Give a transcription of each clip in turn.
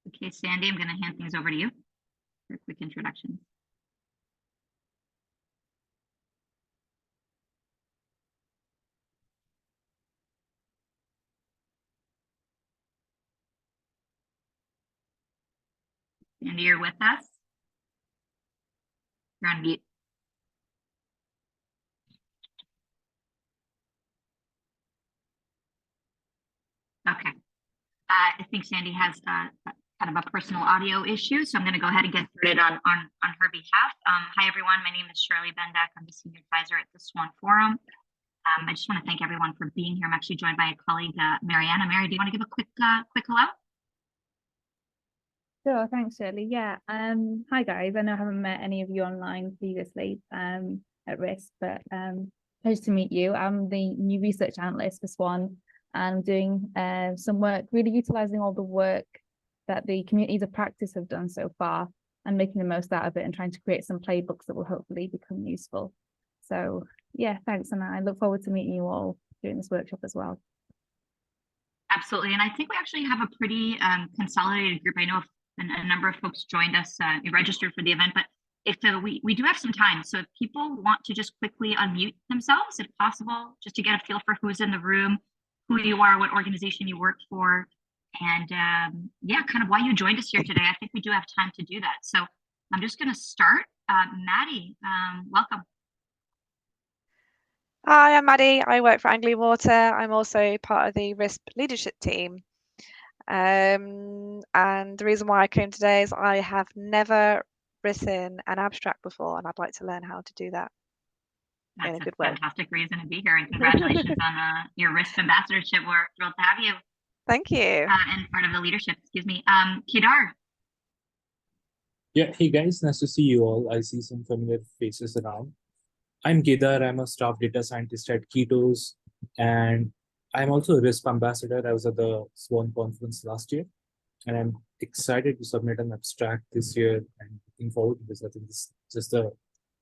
Okay, Sandy, I'm going to hand things over to you for a quick introduction. Sandy, you're with us? You're on mute. Okay. I think Sandy has kind of a personal audio issue, so I'm going to go ahead and get started on her behalf. Hi, everyone. My name is Shirley Bendak. I'm the Senior Advisor at the SWAN Forum. I just want to thank everyone for being here. I'm actually joined by a colleague, Mariana. Mary, do you want to give a quick hello? Sure, thanks, Shirley. Yeah. Hi guys. I know I haven't met any of you online previously at RiSWP, but pleasure to meet you. I'm the new research analyst for SWAN, and I'm doing some work really utilizing all the work that the communities of practice have done so far and making the most out of it and trying to create some playbooks that will hopefully become useful. So yeah, thanks, and I look forward to meeting you all during this workshop as well. Absolutely, and I think we actually have a pretty consolidated group. I know a number of folks joined us, registered for the event, but if we do have some time, so if people want to just quickly unmute themselves, if possible, just to get a feel for who's in the room, who you are, what organization you work for, and yeah, kind of why you joined us here today. I think we do have time to do that. So I'm just going to start. Maddie, welcome. Hi, I'm Maddie. I work for Angling Water. I'm also part of the RiSWP leadership team. And the reason why I came today is I have never written an abstract before, and I'd like to learn how to do that. That's in a good way. Fantastic reason to be here, and congratulations on your RiSWP ambassadorship. We're thrilled to have you. Thank you. And part of the leadership, excuse me. Kedar. Yeah, hey guys, nice to see you all. I see some familiar faces around. I'm Kedar. I'm a staff data scientist at Ketos, and I'm also a RiSWP ambassador. I was at the SWAN conference last year, and I'm excited to submit an abstract this year and looking forward to this. I think this is just a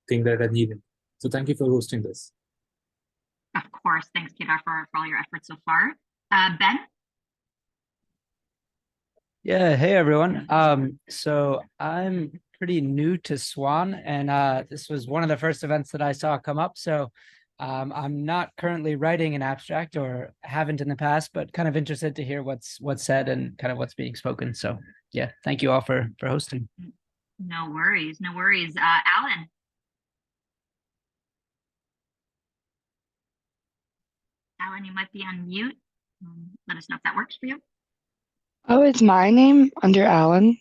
thing that I needed. So thank you for hosting this. Of course. Thanks, Kedar, for all your efforts so far. Ben? Yeah, hey everyone. So I'm pretty new to SWAN, and this was one of the first events that I saw come up. So I'm not currently writing an abstract, or haven't in the past, but kind of interested to hear what's said and kind of what's being spoken. So yeah, thank you all for hosting. No worries, no worries. Alan. Alan, you might be on mute. Let us know if that works for you. Oh, is my name under Alan?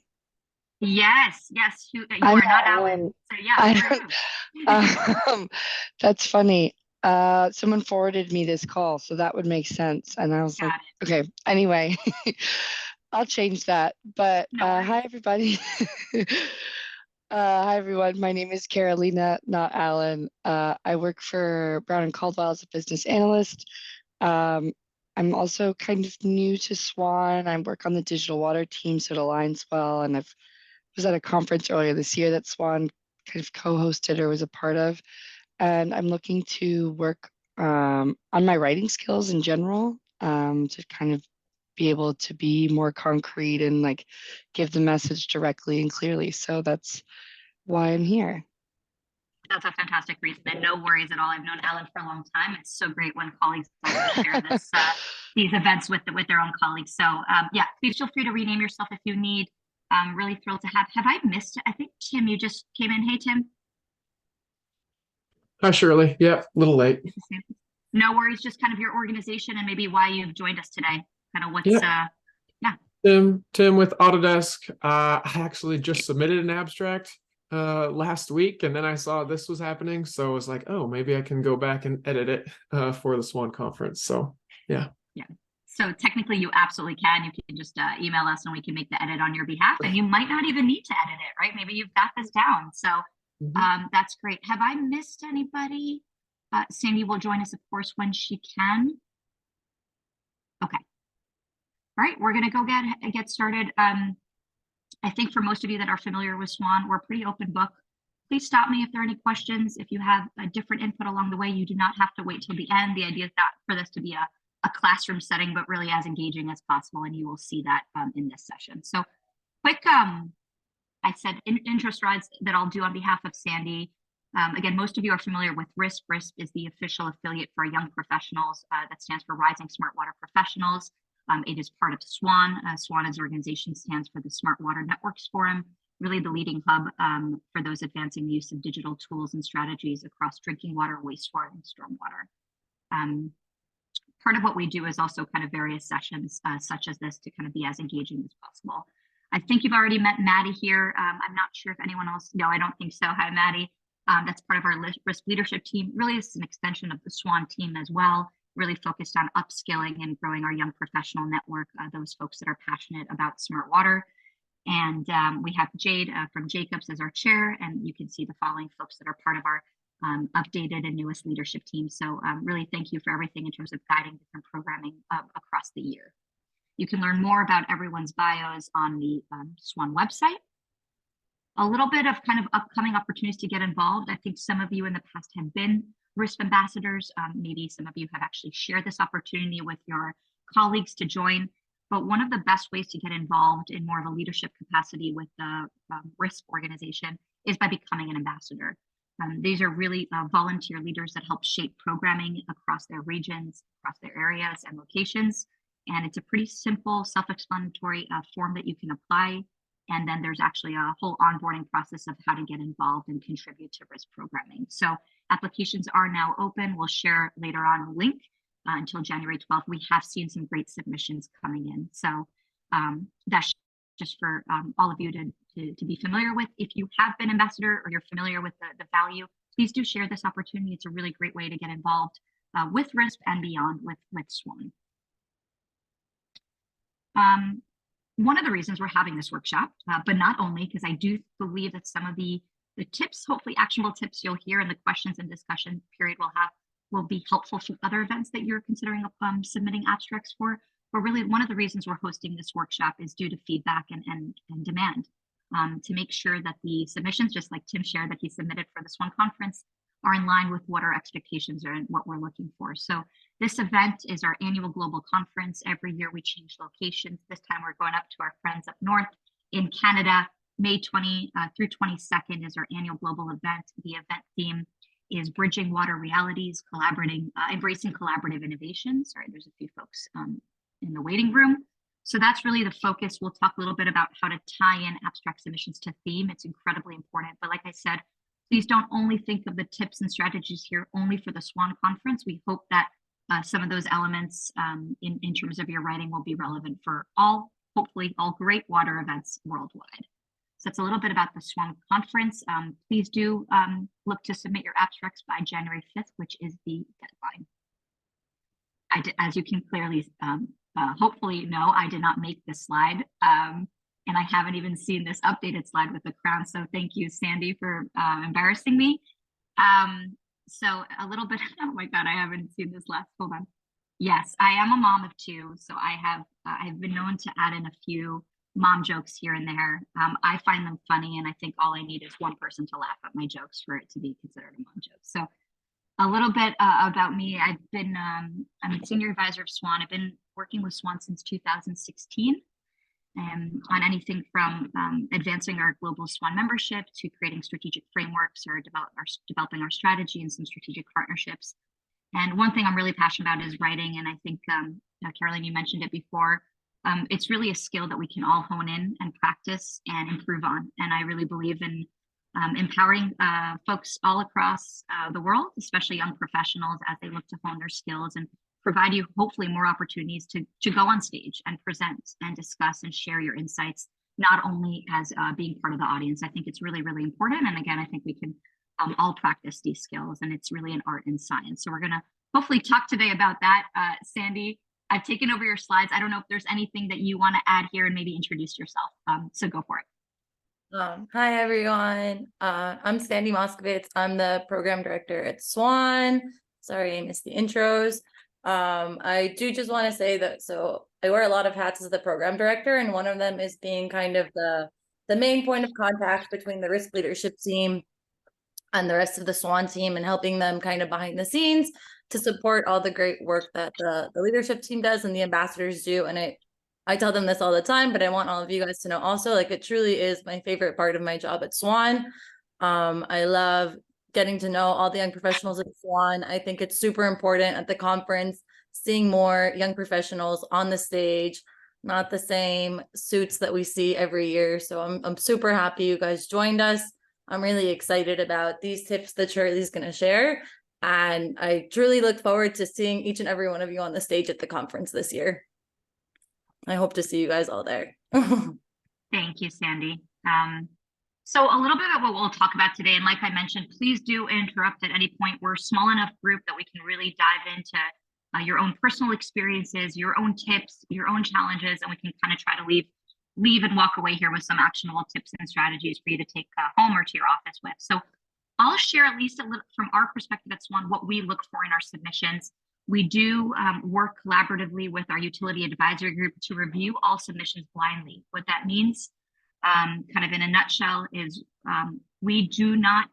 Yes, you are not Alan. So yeah. That's funny. Someone forwarded me this call, so that would make sense. And I was like, okay, anyway, I'll change that. But hi, everybody. Hi, everyone. My name is Carolina, not Alan. I work for Brown and Caldwell as a business analyst. I'm also kind of new to SWAN. I work on the digital water team, so it aligns well. And I was at a conference earlier this year that SWAN kind of co-hosted or was a part of. And I'm looking to work on my writing skills in general, to kind of be able to be more concrete and like give the message directly and clearly. So that's why I'm here. That's a fantastic reason, and no worries at all. I've known Alan for a long time. It's so great when colleagues also share this, these events with their own colleagues. So yeah, please feel free to rename yourself if you need. I'm really thrilled to have I missed it? I think Tim, you just came in. Hey, Tim. Hi, Shirley. Yeah, a little late. No worries. Just kind of your organization and maybe why you've joined us today. Kind of what's yeah. Tim with Autodesk. I actually just submitted an abstract last week, and then I saw this was happening, so I was like, oh, maybe I can go back and edit it for the SWAN conference. So yeah. So technically you absolutely can. You can just email us and we can make the edit on your behalf, and you might not even need to edit it, right? Maybe you've got this down. So that's great. Have I missed anybody? Sandy will join us, of course, when she can. Okay. All right, we're gonna go get started. I think for most of you that are familiar with SWAN, we're a pretty open book. Please stop me if there are any questions. If you have a different input along the way, you do not have to wait till the end. The idea is not for this to be a classroom setting, but really as engaging as possible, and you will see that in this session. So quick, I said intro slides that I'll do on behalf of Sandy. Again, most of you are familiar with RiSWP. RiSWP is the official affiliate for young professionals that stands for Rising Smart Water Professionals. It is part of SWAN. SWAN as organization stands for the Smart Water Networks Forum, really the leading hub for those advancing the use of digital tools and strategies across drinking water, wastewater, and stormwater. Part of what we do is also kind of various sessions such as this to kind of be as engaging as possible. I think you've already met Maddie here. I'm not sure if anyone else, no, I don't think so. Hi, Maddie. That's part of our RiSWP leadership team. Really, it's an extension of the SWAN team as well, really focused on upskilling and growing our young professional network, those folks that are passionate about smart water. And we have Jade from Jacobs as our chair, and you can see the following folks that are part of our updated and newest leadership team. So really thank you for everything in terms of guiding different programming across the year. You can learn more about everyone's bios on the SWAN website. A little bit of kind of upcoming opportunities to get involved. I think some of you in the past have been RiSWP ambassadors. Maybe some of you have actually shared this opportunity with your colleagues to join. But one of the best ways to get involved in more of a leadership capacity with the RiSWP organization is by becoming an ambassador. These are really volunteer leaders that help shape programming across their regions, across their areas and locations. And it's a pretty simple, self-explanatory form that you can apply. And then there's actually a whole onboarding process of how to get involved and contribute to RiSWP programming. So applications are now open. We'll share later on a link until January 12th. We have seen some great submissions coming in. So that's just for all of you to be familiar with. If you have been ambassador or you're familiar with the value, please do share this opportunity. It's a really great way to get involved with RiSWP and beyond with SWAN. One of the reasons we're having this workshop, but not only, because I do believe that some of the tips, hopefully actionable tips you'll hear in the questions and discussion period we'll have will be helpful for other events that you're considering submitting abstracts for. But really one of the reasons we're hosting this workshop is due to feedback and demand to make sure that the submissions, just like Tim shared that he submitted for the SWAN conference, are in line with what our expectations are and what we're looking for. So this event is our annual global conference. Every year we change locations. This time we're going up to our friends up north in Canada. May 20 through 22nd is our annual global event. The event theme is Bridging Water Realities, Embracing Collaborative Innovation. Sorry, there's a few folks in the waiting room. So that's really the focus. We'll talk a little bit about how to tie in abstract submissions to theme. It's incredibly important. But like I said, please don't only think of the tips and strategies here only for the SWAN conference. We hope that some of those elements in terms of your writing will be relevant for hopefully all great water events worldwide. So that's a little bit about the SWAN conference. Please do look to submit your abstracts by January 5th, which is the deadline. As you can clearly, hopefully know, I did not make this slide. And I haven't even seen this updated slide with the crown. So thank you, Sandy, for embarrassing me. So a little bit, oh my God, I haven't seen this last, hold on. Yes, I am a mom of two. So I've been known to add in a few mom jokes here and there. I find them funny, and I think all I need is one person to laugh at my jokes for it to be considered a mom joke. So a little bit about me. I'm a senior advisor of SWAN. I've been working with SWAN since 2016. On anything from advancing our global SWAN membership to creating strategic frameworks or developing our strategy and some strategic partnerships. And one thing I'm really passionate about is writing. And I think, Caroline, you mentioned it before. It's really a skill that we can all hone in and practice and improve on. And I really believe in empowering folks all across the world, especially young professionals, as they look to hone their skills and provide you hopefully more opportunities to go on stage and present and discuss and share your insights, not only as being part of the audience. I think it's really, really important. And again, I think we can all practice these skills, and it's really an art and science. So we're gonna hopefully talk today about that. Sandy, I've taken over your slides. I don't know if there's anything that you wanna add here and maybe introduce yourself. So go for it. Hi, everyone. I'm Sandy Moskowitz. I'm the program director at SWAN. Sorry, I missed the intros. I do just want to say that, so I wear a lot of hats as the program director, and one of them is being kind of the main point of contact between the RiSWP leadership team and the rest of the SWAN team, and helping them kind of behind the scenes to support all the great work that the leadership team does and the ambassadors do. And I tell them this all the time, but I want all of you guys to know also, like, it truly is my favorite part of my job at Swan. I love getting to know all the young professionals at Swan. I think it's super important at the conference, seeing more young professionals on the stage, not the same suits that we see every year. So I'm super happy you guys joined us. I'm really excited about these tips that Shirley's going to share. And I truly look forward to seeing each and every one of you on the stage at the conference this year. I hope to see you guys all there. Thank you, Sandy. So a little bit of what we'll talk about today, and like I mentioned, please do interrupt at any point. We're a small enough group that we can really dive into your own personal experiences, your own tips, your own challenges, and we can kind of try to leave and walk away here with some actionable tips and strategies for you to take home or to your office with. So I'll share at least a little from our perspective at Swan, what we look for in our submissions. We do work collaboratively with our utility advisory group to review all submissions blindly. What that means, kind of in a nutshell, is we do not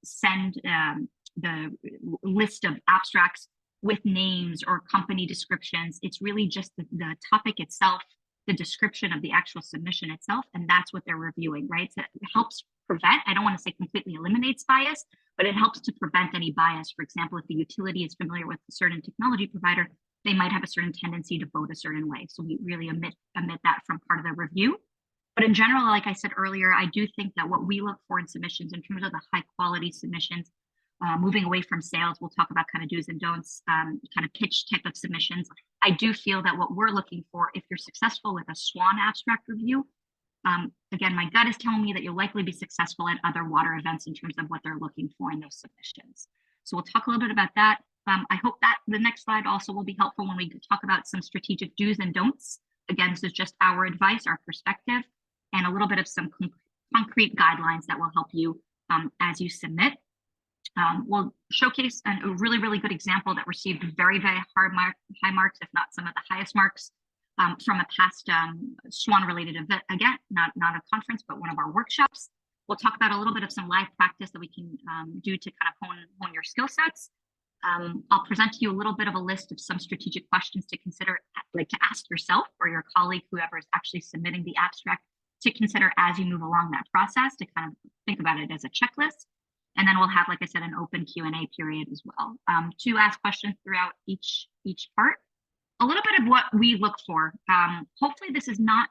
send the list of abstracts with names or company descriptions. It's really just the topic itself, the description of the actual submission itself, and that's what they're reviewing, right? So it helps prevent, I don't want to say completely eliminates bias, but it helps to prevent any bias. For example, if the utility is familiar with a certain technology provider, they might have a certain tendency to vote a certain way. So we really omit that from part of the review. But in general, like I said earlier, I do think that what we look for in submissions in terms of the high quality submissions, moving away from sales, we'll talk about kind of do's and don'ts, kind of pitch type of submissions. I do feel that what we're looking for, if you're successful with a SWAN abstract review, again, my gut is telling me that you'll likely be successful at other water events in terms of what they're looking for in those submissions. So we'll talk a little bit about that. I hope that the next slide also will be helpful when we talk about some strategic do's and don'ts. Again, this is just our advice, our perspective, and a little bit of some concrete guidelines that will help you as you submit. We'll showcase a really, really good example that received very, very high marks, if not some of the highest marks from a past SWAN-related event. Again, not a conference, but one of our workshops. We'll talk about a little bit of some live practice that we can do to kind of hone your skill sets. I'll present to you a little bit of a list of some strategic questions to consider, like to ask yourself or your colleague, whoever is actually submitting the abstract, to consider as you move along that process, to kind of think about it as a checklist. And then we'll have, like I said, an open Q&A period as well to ask questions throughout each part. A little bit of what we look for. Hopefully this is not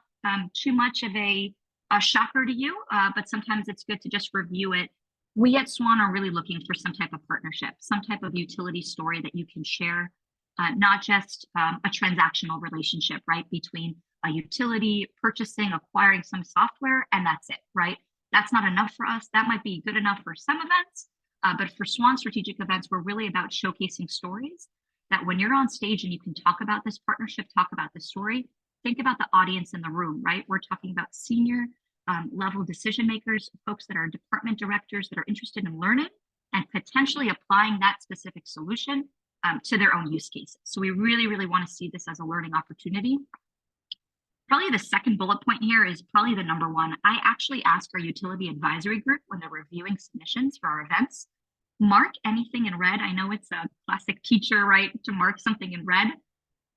too much of a shocker to you, but sometimes it's good to just review it. We at Swan are really looking for some type of partnership, some type of utility story that you can share, not just a transactional relationship, right, between a utility purchasing, acquiring some software, and that's it, right? That's not enough for us. That might be good enough for some events, but for Swan strategic events, we're really about showcasing stories that when you're on stage and you can talk about this partnership, talk about the story, think about the audience in the room, right? We're talking about senior level decision makers, folks that are department directors that are interested in learning and potentially applying that specific solution to their own use cases. So we really, really want to see this as a learning opportunity. Probably the second bullet point here is probably the number one. I actually ask our utility advisory group when they're reviewing submissions for our events, mark anything in red. I know it's a classic teacher, right, to mark something in red.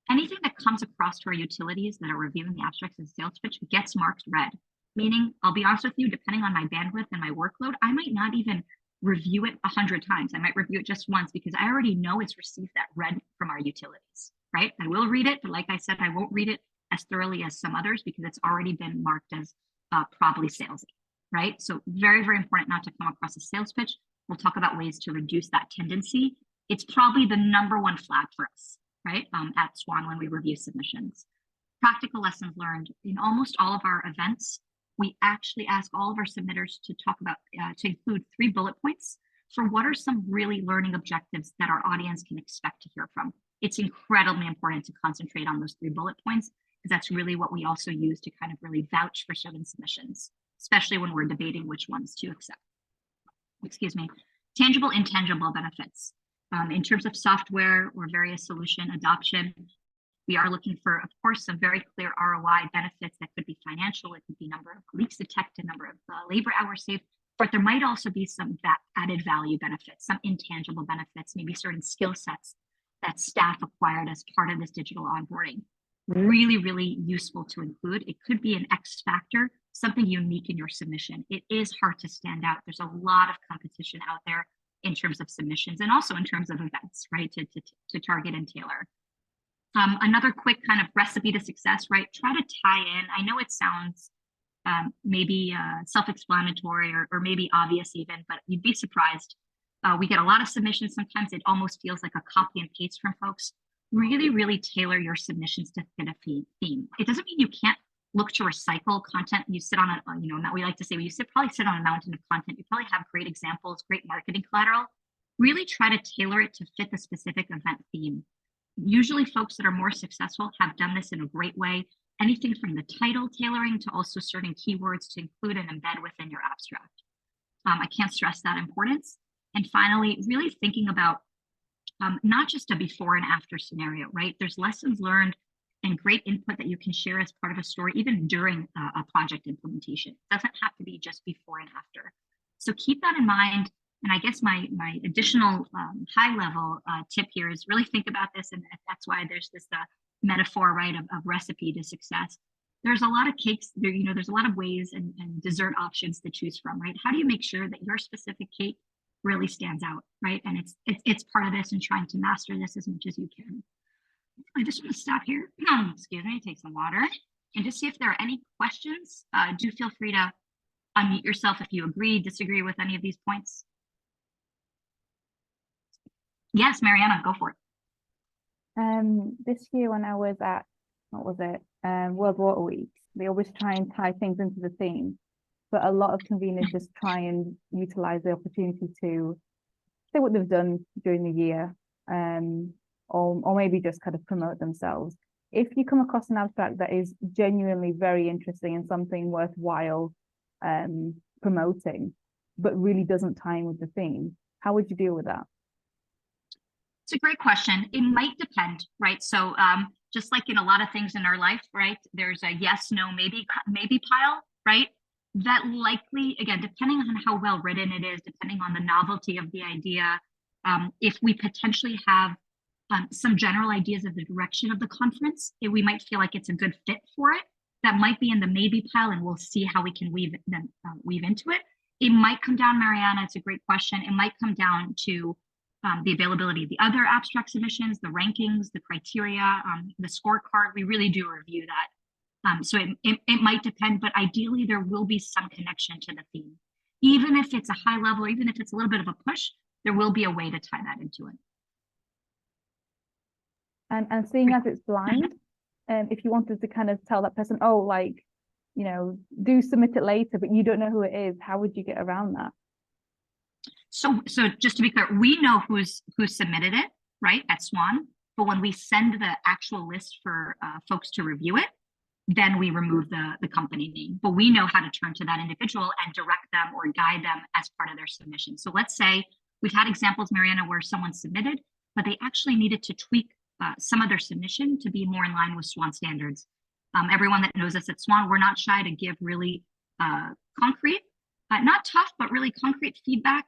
Anything that comes across to our utilities that are reviewing the abstracts and sales pitch gets marked red. Meaning, I'll be honest with you, depending on my bandwidth and my workload, I might not even review it 100 times. I might review it just once because I already know it's received that red from our utilities, right? I will read it, but like I said, I won't read it as thoroughly as some others because it's already been marked as probably salesy, right? So very, very important not to come across a sales pitch. We'll talk about ways to reduce that tendency. It's probably the number one flag for us, right? At Swan when we review submissions. Practical lessons learned. In almost all of our events, we actually ask all of our submitters to talk about, to include 3 bullet points for what are some really learning objectives that our audience can expect to hear from. It's incredibly important to concentrate on those 3 bullet points because that's really what we also use to kind of really vouch for certain submissions, especially when we're debating which ones to accept. Excuse me. Tangible, intangible benefits. In terms of software or various solution adoption, we are looking for, of course, some very clear ROI benefits that could be financial. It could be number of leaks detected, number of labor hours saved, but there might also be some added value benefits, some intangible benefits, maybe certain skill sets that staff acquired as part of this digital onboarding. really, really useful to include. It could be an X factor, something unique in your submission. It is hard to stand out. There's a lot of competition out there in terms of submissions and also in terms of events, right, to target and tailor. Another quick kind of recipe to success, right? Try to tie in. I know it sounds maybe self-explanatory or maybe obvious even, but you'd be surprised. We get a lot of submissions. Sometimes it almost feels like a copy and paste from folks. Really, really tailor your submissions to fit a theme. It doesn't mean you can't look to recycle content. You sit on a, we like to say, probably sit on a mountain of content. You probably have great examples, great marketing collateral. Really try to tailor it to fit the specific event theme. Usually folks that are more successful have done this in a great way. Anything from the title tailoring to also certain keywords to include and embed within your abstract. I can't stress that importance. And finally, really thinking about not just a before and after scenario, right? There's lessons learned and great input that you can share as part of a story, even during a project implementation. It doesn't have to be just before and after. So keep that in mind. And I guess my additional high level tip here is really think about this. And that's why there's this metaphor, right, of recipe to success. There's a lot of cakes there, there's a lot of ways and dessert options to choose from, right? How do you make sure that your specific cake really stands out, right? And it's part of this and trying to master this as much as you can. I just want to stop here, excuse me, take some water and just see if there are any questions. Do feel free to unmute yourself if you agree, disagree with any of these points. Yes, Mariana, go for it. This year when I was at, World Water Week, they always try and tie things into the theme, but a lot of conveners just try and utilize the opportunity to say what they've done during the year, or maybe just kind of promote themselves. If you come across an abstract that is genuinely very interesting and something worthwhile promoting, but really doesn't tie in with the theme, how would you deal with that? It's a great question. It might depend, right? So just like in a lot of things in our life, right? There's a yes, no, maybe pile, right? That likely, again, depending on how well written it is, depending on the novelty of the idea, if we potentially have some general ideas of the direction of the conference, we might feel like it's a good fit for it. That might be in the maybe pile, and we'll see how we can weave into it. It might come down, Mariana, it's a great question. It might come down to the availability of the other abstract submissions, the rankings, the criteria, the scorecard. We really do review that. So it might depend, but ideally there will be some connection to the theme. Even if it's a high level, even if it's a little bit of a push, there will be a way to tie that into it. And seeing as it's blind, if you wanted to kind of tell that person, oh, like, do submit it later, but you don't know who it is, how would you get around that? So just to be clear, we know who submitted it, right, at SWAN, but when we send the actual list for folks to review it, then we remove the company name. But we know how to turn to that individual and direct them or guide them as part of their submission. So let's say we've had examples, Mariana, where someone submitted, but they actually needed to tweak some of their submission to be more in line with SWAN standards. Everyone that knows us at SWAN, we're not shy to give really concrete, not tough, but really concrete feedback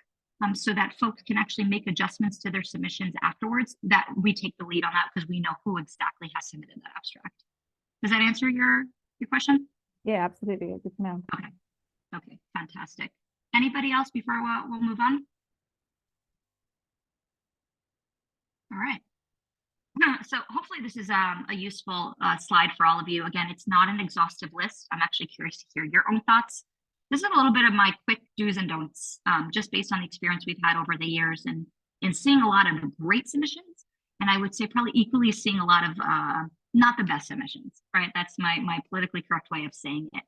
so that folks can actually make adjustments to their submissions afterwards. That we take the lead on that because we know who exactly has submitted that abstract. Does that answer your question? Yeah, absolutely. Good to know. Okay, fantastic. Anybody else before we'll move on? All right. So hopefully this is a useful slide for all of you. Again, it's not an exhaustive list. I'm actually curious to hear your own thoughts. This is a little bit of my quick do's and don'ts, just based on the experience we've had over the years and seeing a lot of great submissions. And I would say probably equally seeing a lot of not the best submissions, right? That's my politically correct way of saying it.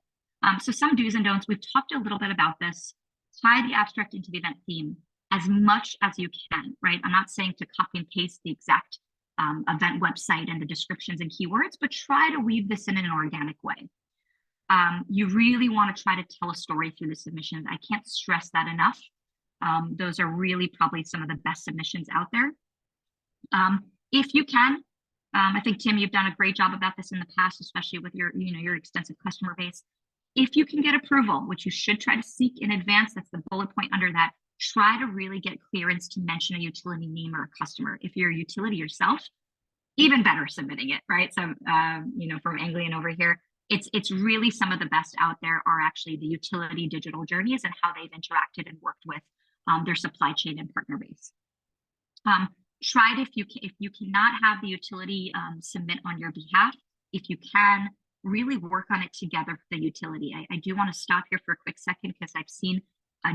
So some do's and don'ts, we've talked a little bit about this. Tie the abstract into the event theme as much as you can, right? I'm not saying to copy and paste the exact event website and the descriptions and keywords, but try to weave this in an organic way. You really want to try to tell a story through the submissions. I can't stress that enough. Those are really probably some of the best submissions out there. If you can, I think, Tim, you've done a great job about this in the past, especially with your extensive customer base. If you can get approval, which you should try to seek in advance, that's the bullet point under that, try to really get clearance to mention a utility name or a customer. If you're a utility yourself, even better submitting it, right? So, you know, from Anglian over here, it's really some of the best out there are actually the utility digital journeys and how they've interacted and worked with their supply chain and partner base. Try it if you cannot have the utility submit on your behalf. If you can, really work on it together with the utility. I do want to stop here for a quick second because I've seen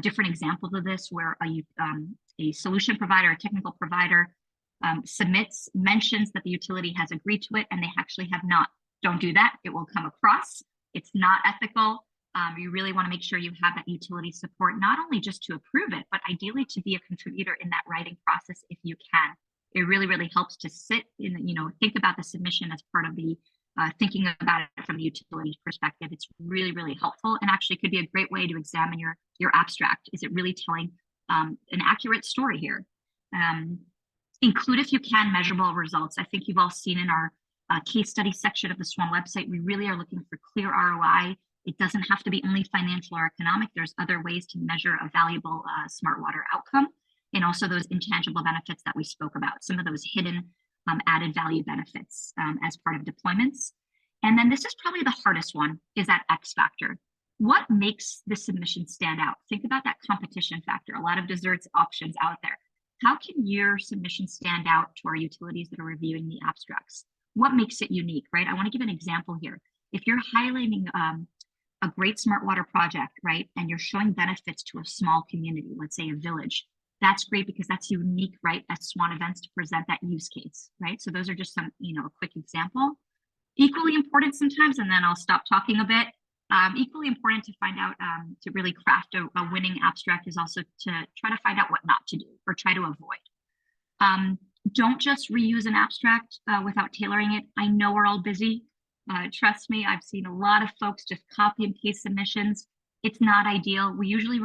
different examples of this where a solution provider, a technical provider submits, mentions that the utility has agreed to it, and they actually have not. Don't do that. It will come across. It's not ethical. You really want to make sure you have that utility support, not only just to approve it, but ideally to be a contributor in that writing process if you can. It really, really helps to sit in, you know, think about the submission as part of the thinking about it from the utility perspective. It's really, really helpful, and actually could be a great way to examine your abstract. Is it really telling an accurate story here? Include, if you can, measurable results. I think you've all seen in our case study section of the SWAN website, we really are looking for clear ROI. It doesn't have to be only financial or economic. There's other ways to measure a valuable smart water outcome, and also those intangible benefits that we spoke about, some of those hidden added value benefits as part of deployments. And then this is probably the hardest one, is that X factor. What makes the submission stand out? Think about that competition factor. A lot of desserts options out there. How can your submission stand out to our utilities that are reviewing the abstracts? What makes it unique, right? I want to give an example here. If you're highlighting a great smart water project, right, and you're showing benefits to a small community, let's say a village, that's great because that's unique, right, at SWAN events to present that use case, right? So those are just some, you know, a quick example. Equally important sometimes, and then I'll stop talking a bit. Equally important to find out, to really craft a winning abstract is also to try to find out what not to do or try to avoid. Don't just reuse an abstract without tailoring it. I know we're all busy. Trust me, I've seen a lot of folks just copy and paste submissions. It's not ideal. We usually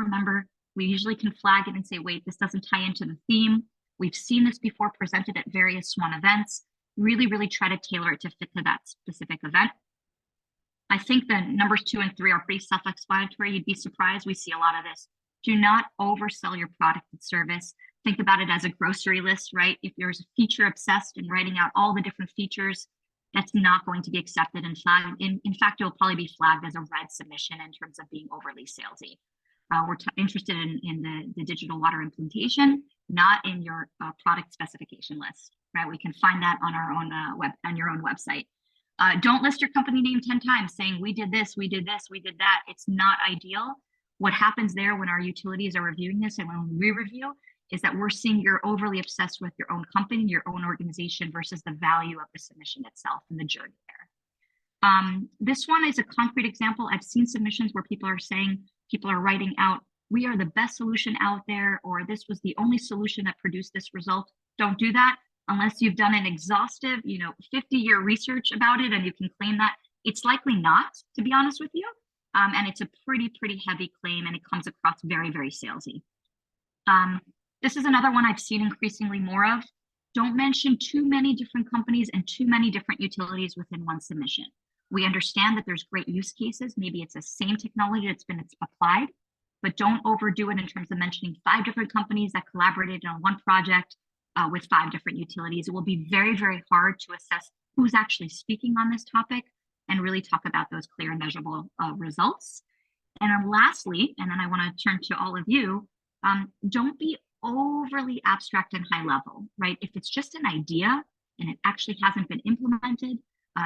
can flag it and say, wait, this doesn't tie into the theme. We've seen this before presented at various SWAN events. Really, really try to tailor it to fit to that specific event. I think the numbers 2 and 3 are pretty self-explanatory. You'd be surprised. We see a lot of this. Do not oversell your product and service. Think about it as a grocery list, right? If you're feature obsessed and writing out all the different features, that's not going to be accepted and flagged. In fact, it will probably be flagged as a red submission in terms of being overly salesy. We're interested in the digital water implementation, not in your product specification list, right? We can find that on our own on your own website. Don't list your company name 10 times saying we did this, we did this, we did that. It's not ideal. What happens there when our utilities are reviewing this and when we review is that we're seeing you're overly obsessed with your own company, your own organization versus the value of the submission itself and the journey there. This one is a concrete example. I've seen submissions where people are writing out, we are the best solution out there, or this was the only solution that produced this result. Don't do that unless you've done an exhaustive, 50-year research about it and you can claim that. It's likely not, to be honest with you. And it's a pretty heavy claim and it comes across very, very salesy. This is another one I've seen increasingly more of. Don't mention too many different companies and too many different utilities within one submission. We understand that there's great use cases. Maybe it's the same technology that's been applied, but don't overdo it in terms of mentioning 5 different companies that collaborated on one project with 5 different utilities. It will be very, very hard to assess who's actually speaking on this topic and really talk about those clear and measurable results. And then lastly, and then I want to turn to all of you, don't be overly abstract and high level, right? If it's just an idea and it actually hasn't been implemented,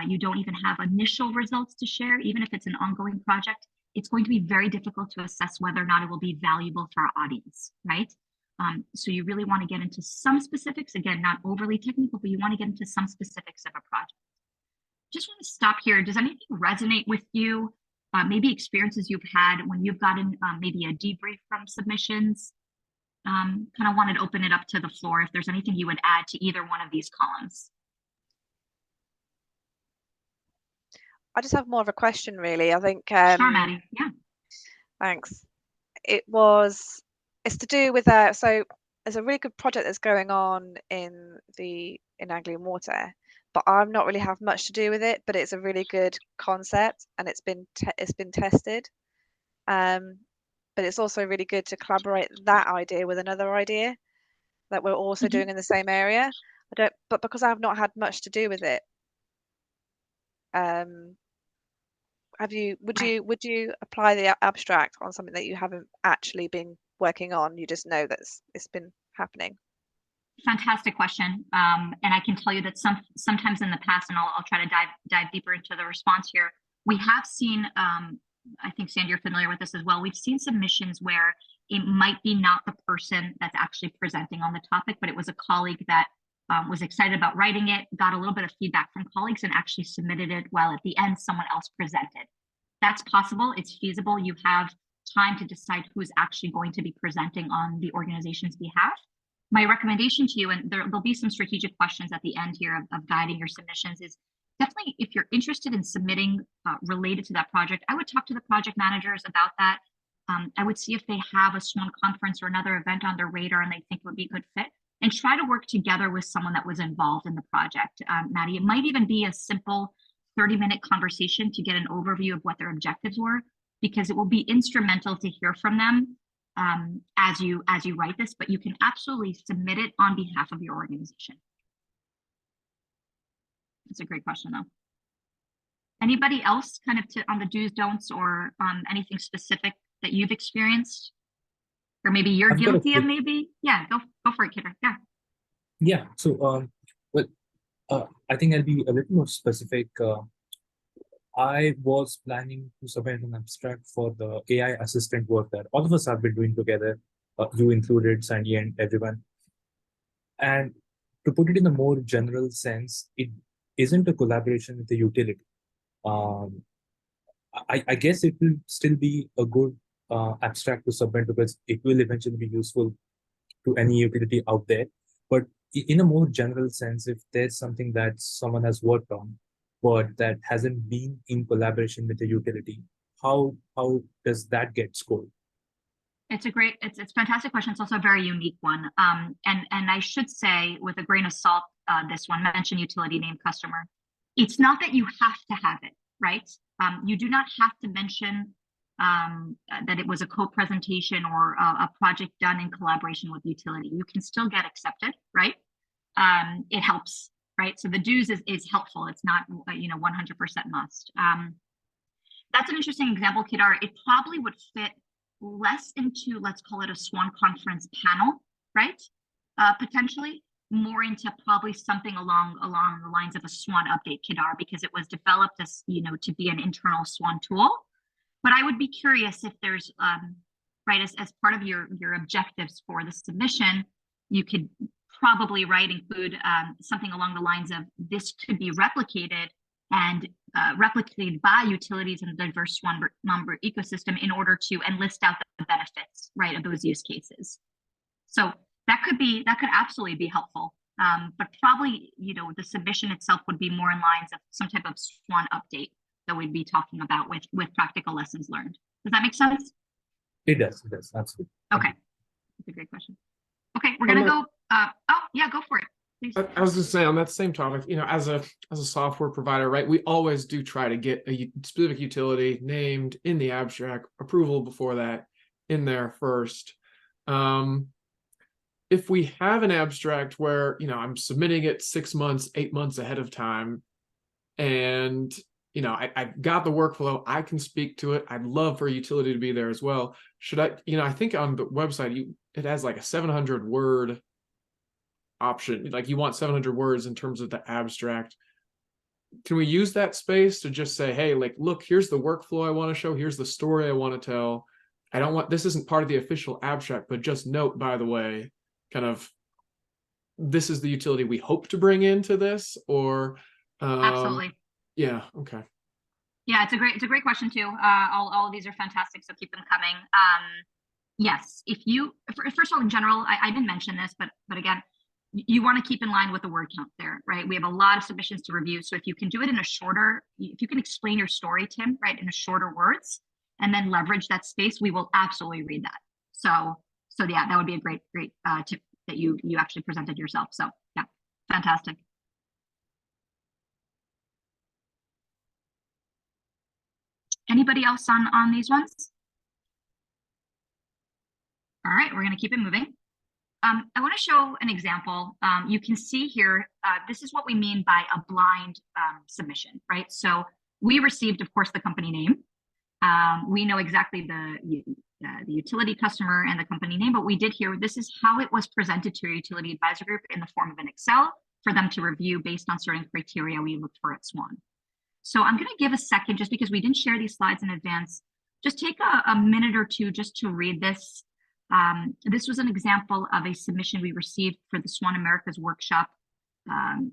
you don't even have initial results to share, even if it's an ongoing project, it's going to be very difficult to assess whether or not it will be valuable for our audience, right? So you really want to get into some specifics, again, not overly technical, but you want to get into some specifics of a project. Just want to stop here. Does anything resonate with you? Maybe experiences you've had when you've gotten maybe a debrief from submissions? Kind of wanted to open it up to the floor if there's anything you would add to either one of these columns. I just have more of a question, really. I think. Sure, Maddie. Yeah. Thanks. It's to do with so there's a really good project that's going on in Anglian Water, but I'm not really have much to do with it. But it's a really good concept, and it's been tested. But it's also really good to collaborate that idea with another idea that we're also doing in the same area. but because I've not had much to do with it, would you apply the abstract on something that you haven't actually been working on? You just know that it's been happening. Fantastic question. And I can tell you that sometimes in the past, and I'll try to dive deeper into the response here. We have seen, I think Sandy, you're familiar with this as well. We've seen submissions where it might be not the person that's actually presenting on the topic, but it was a colleague that was excited about writing it, got a little bit of feedback from colleagues, and actually submitted it while at the end someone else presented. That's possible. It's feasible. You have time to decide who's actually going to be presenting on the organization's behalf. My recommendation to you, and there'll be some strategic questions at the end here of guiding your submissions, is definitely if you're interested in submitting related to that project, I would talk to the project managers about that. I would see if they have a SWAN conference or another event on their radar and they think it would be a good fit, and try to work together with someone that was involved in the project. Maddie, it might even be a simple 30-minute conversation to get an overview of what their objectives were, because it will be instrumental to hear from them as you write this, but you can absolutely submit it on behalf of your organization. That's a great question, though. Anybody else kind of on the do's, don'ts, or anything specific that you've experienced? Or maybe you're guilty of maybe? Yeah, go for it, Kidder. Yeah. Yeah, so I think I'll be a little more specific. I was planning to submit an abstract for the AI assistant work that all of us have been doing together, you included, Sandy, and everyone. And to put it in a more general sense, it isn't a collaboration with the utility. I guess it will still be a good abstract to submit because it will eventually be useful to any utility out there. But in a more general sense, if there's something that someone has worked on, but that hasn't been in collaboration with the utility, how does that get scored? It's a fantastic question. It's also a very unique one. And I should say, with a grain of salt, this one, mention utility name customer. It's not that you have to have it, right? You do not have to mention that it was a co-presentation or a project done in collaboration with utility. You can still get accepted, right? It helps, right? So the dues is helpful. It's not 100% must. That's an interesting example, Kedar. It probably would fit less into, let's call it a SWAN conference panel, right? Potentially more into probably something along the lines of a SWAN update, Kedar, because it was developed as to be an internal SWAN tool. But I would be curious if there's right, as part of your objectives for the submission, you could probably include something along the lines of this could be replicated and replicated by utilities in the diverse SWAN member ecosystem in order to list out the benefits, right, of those use cases. So that could absolutely be helpful. But probably, the submission itself would be more in lines of some type of SWAN update that we'd be talking about with practical lessons learned. Does that make sense? It does, absolutely. Okay, that's a great question. Okay, we're gonna go. Oh yeah, go for it. Please. I was just saying on that same topic, as a software provider, right? We always do try to get a specific utility named in the abstract, approval before that in there first. If we have an abstract where I'm submitting it 6 months, 8 months ahead of time, and I've got the workflow, I can speak to it. I'd love for a utility to be there as well. Should I, I think on the website, it has like a 700 word option. Like you want 700 words in terms of the abstract. Can we use that space to just say, hey, like, look, here's the workflow I want to show. Here's the story I want to tell. This isn't part of the official abstract, but just note, by the way, kind of, this is the utility we hope to bring into this, or Absolutely. Yeah. Okay. Yeah, it's a great question too. All of these are fantastic, so keep them coming. Yes, first of all, in general, I didn't mention this, but again, you want to keep in line with the word count there, right? We have a lot of submissions to review, so if you can do it if you can explain your story, Tim, right, in a shorter words, and then leverage that space, we will absolutely read that. So yeah, that would be a great tip that you actually presented yourself. So yeah, fantastic. Anybody else on these ones? All right, we're going to keep it moving. I want to show an example. You can see here, this is what we mean by a blind submission, right? So we received, of course, the company name. We know exactly the utility customer and the company name, but we did here, this is how it was presented to a utility advisor group in the form of an Excel for them to review based on certain criteria we looked for at Swan. So I'm going to give a second, just because we didn't share these slides in advance, just take a minute or two just to read this. This was an example of a submission we received for the Swan Americas workshop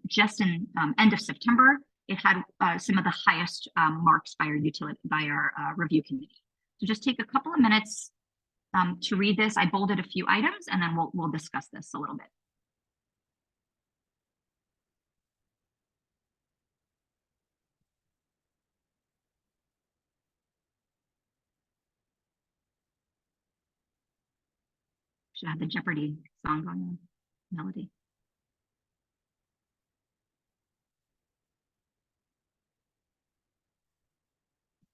just in end of September. It had some of the highest marks by our review committee. So just take a couple of minutes to read this. I bolded a few items, and then we'll discuss this a little bit. Should have the Jeopardy song on the melody.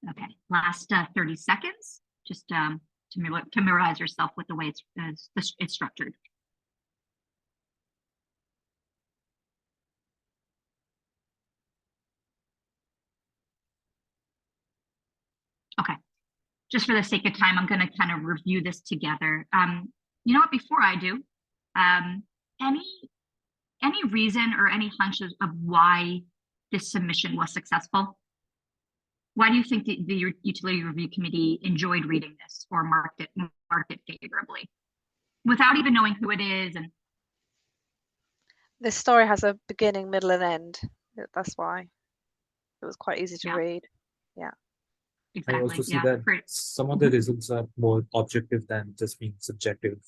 Okay, last 30 seconds, just to familiarize yourself with the way it's structured. Okay, just for the sake of time, I'm going to kind of review this together. You know what, before I do, any reason or any hunches of why this submission was successful? Why do you think the utility review committee enjoyed reading this or marked it favorably without even knowing who it is? And this story has a beginning, middle, and end. That's why it was quite easy to read. Yeah. Exactly. I also see that some of the results are more objective than just being subjective,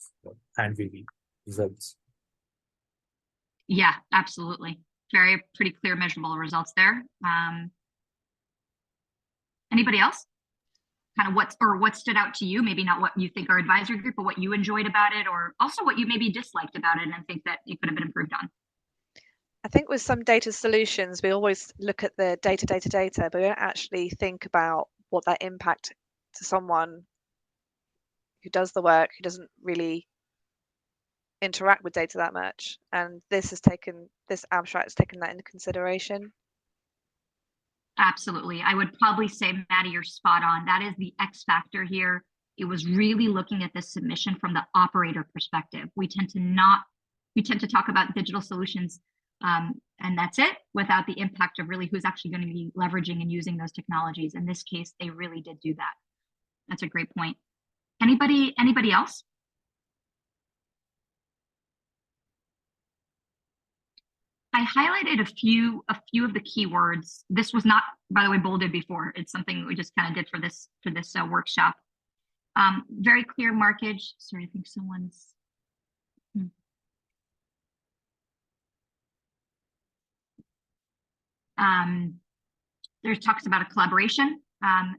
hand-wavy results. Yeah, absolutely. Pretty clear, measurable results there. Anybody else? Kind of what stood out to you? Maybe not what you think our advisory group, but what you enjoyed about it, or also what you maybe disliked about it and think that it could have been improved on. I think with some data solutions, we always look at the data, but we don't actually think about what that impact to someone who does the work, who doesn't really interact with data that much. And this abstract has taken that into consideration. Absolutely. I would probably say, Maddie, you're spot on. That is the X factor here. It was really looking at this submission from the operator perspective. We tend to talk about digital solutions and that's it, without the impact of really who's actually going to be leveraging and using those technologies. In this case, they really did do that. That's a great point. Anybody else? I highlighted a few of the keywords. This was not, by the way, bolded before. It's something we just kind of did for this workshop. Very clear markage. Sorry, I think someone's. There's talks about a collaboration,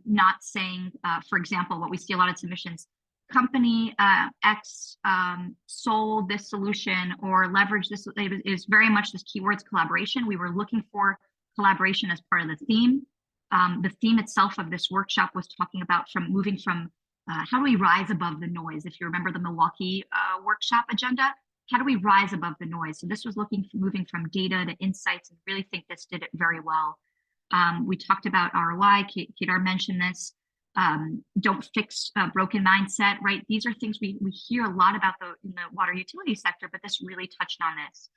not saying, for example, what we see a lot of submissions, company X sold this solution or leveraged this. It is very much this keywords collaboration. We were looking for collaboration as part of the theme. The theme itself of this workshop was talking about moving from how do we rise above the noise? If you remember the Milwaukee workshop agenda, how do we rise above the noise? So this was moving from data to insights, and really think this did it very well. We talked about ROI. Kedar mentioned this. Don't fix a broken mindset, right? These are things we hear a lot about in the water utility sector, but this really touched on this.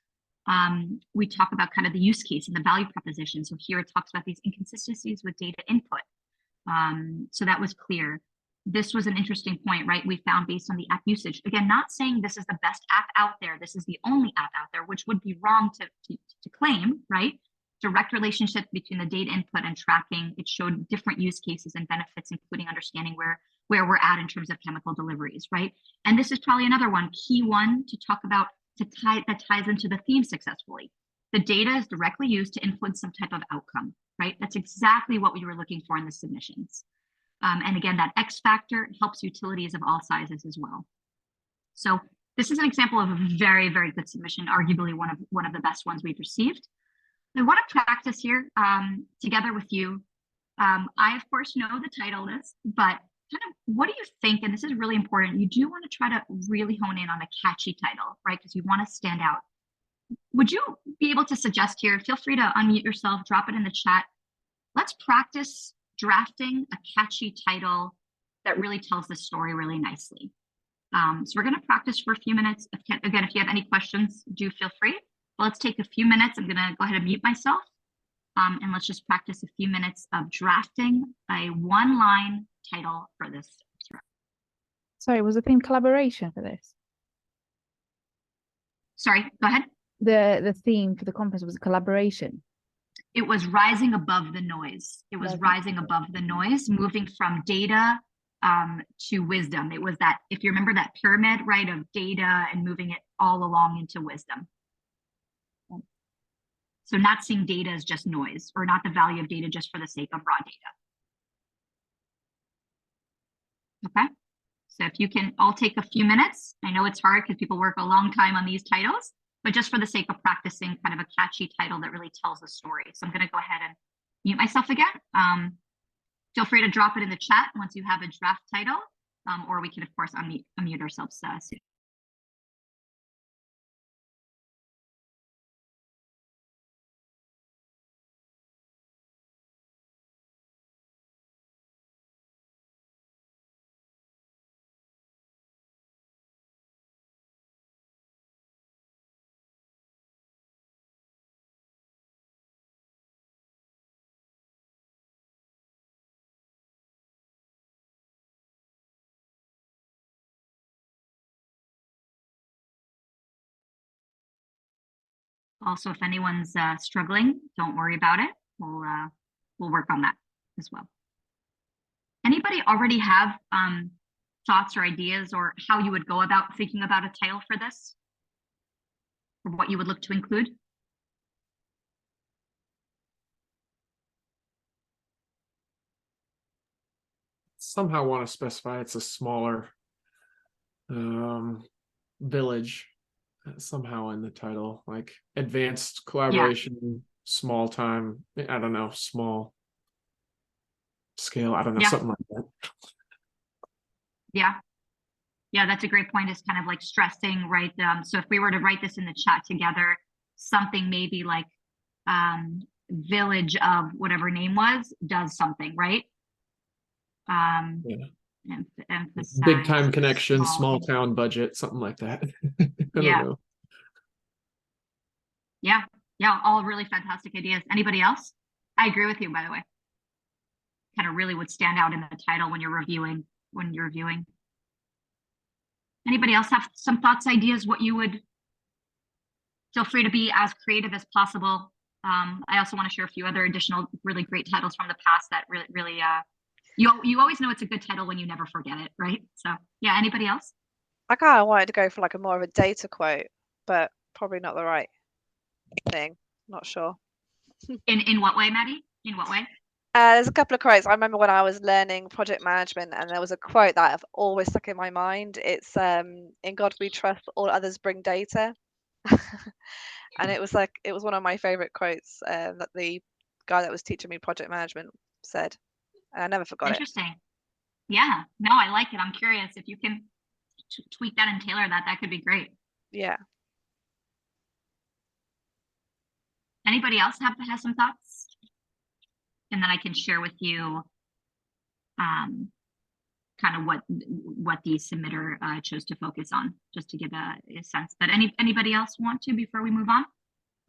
We talk about kind of the use case and the value proposition. So here it talks about these inconsistencies with data input. So that was clear. This was an interesting point, right? We found based on the app usage, again, not saying this is the best app out there, this is the only app out there, which would be wrong to claim, right? Direct relationship between the data input and tracking. It showed different use cases and benefits, including understanding where we're at in terms of chemical deliveries, right? And this is probably another key one to talk about that ties into the theme successfully. The data is directly used to influence some type of outcome, right? That's exactly what we were looking for in the submissions. And again, that X factor helps utilities of all sizes as well. So this is an example of a very, very good submission, arguably one of the best ones we've received. I want to practice here together with you. I, of course, know the title list, but kind of what do you think? And this is really important. You do want to try to really hone in on a catchy title, right? Because you want to stand out. Would you be able to suggest here? Feel free to unmute yourself, drop it in the chat. Let's practice drafting a catchy title that really tells the story really nicely. So we're going to practice for a few minutes. Again, if you have any questions, do feel free. But let's take a few minutes. I'm going to go ahead and mute myself. And let's just practice a few minutes of drafting a one-line title for this. Sorry, was the theme collaboration for this? Sorry, go ahead. The theme for the conference was collaboration. It was rising above the noise. It was Okay. rising above the noise, moving from data to wisdom. It was that, if you remember that pyramid, right, of data and moving it all along into wisdom. So not seeing data as just noise, or not the value of data just for the sake of raw data. Okay, so if you can all take a few minutes. I know it's hard because people work a long time on these titles, but just for the sake of practicing kind of a catchy title that really tells a story. So I'm going to go ahead and mute myself again. Feel free to drop it in the chat once you have a draft title, or we can, of course, unmute ourselves soon. Also, if anyone's struggling, don't worry about it. We'll work on that as well. Anybody already have thoughts or ideas, or how you would go about thinking about a title for this, or what you would look to include? Somehow want to specify it's a smaller village somehow in the title, like advanced collaboration, small time. I don't know, small scale. I don't know, something like that. Yeah, that's a great point. Is kind of like stressing, right? So if we were to write this in the chat together, something maybe like village of whatever name was does something, right? Emphasize Big time connection, small thing. town budget, something like that. I don't know. Yeah, all really fantastic ideas. Anybody else? I agree with you, by the way. Kind of really would stand out in the title when you're reviewing. Anybody else have some thoughts, ideas, what you would? Feel free to be as creative as possible. I also want to share a few other additional really great titles from the past that really you always know it's a good title when you never forget it, right? So yeah, anybody else? I kind of wanted to go for like a more of a data quote, but probably not the right thing. Not sure. In what way, Maddie? In what way? There's a couple of quotes. I remember when I was learning project management, and there was a quote that I've always stuck in my mind. It's "In God we trust, all others bring data," and it was one of my favorite quotes that the guy that was teaching me project management said. And I never forgot it. Interesting. Yeah, no, I like it. I'm curious if you can tweak that and tailor that. That could be great. Yeah. Anybody else has some thoughts? And then I can share with you kind of what the submitter chose to focus on, just to give a sense. But anybody else want to before we move on?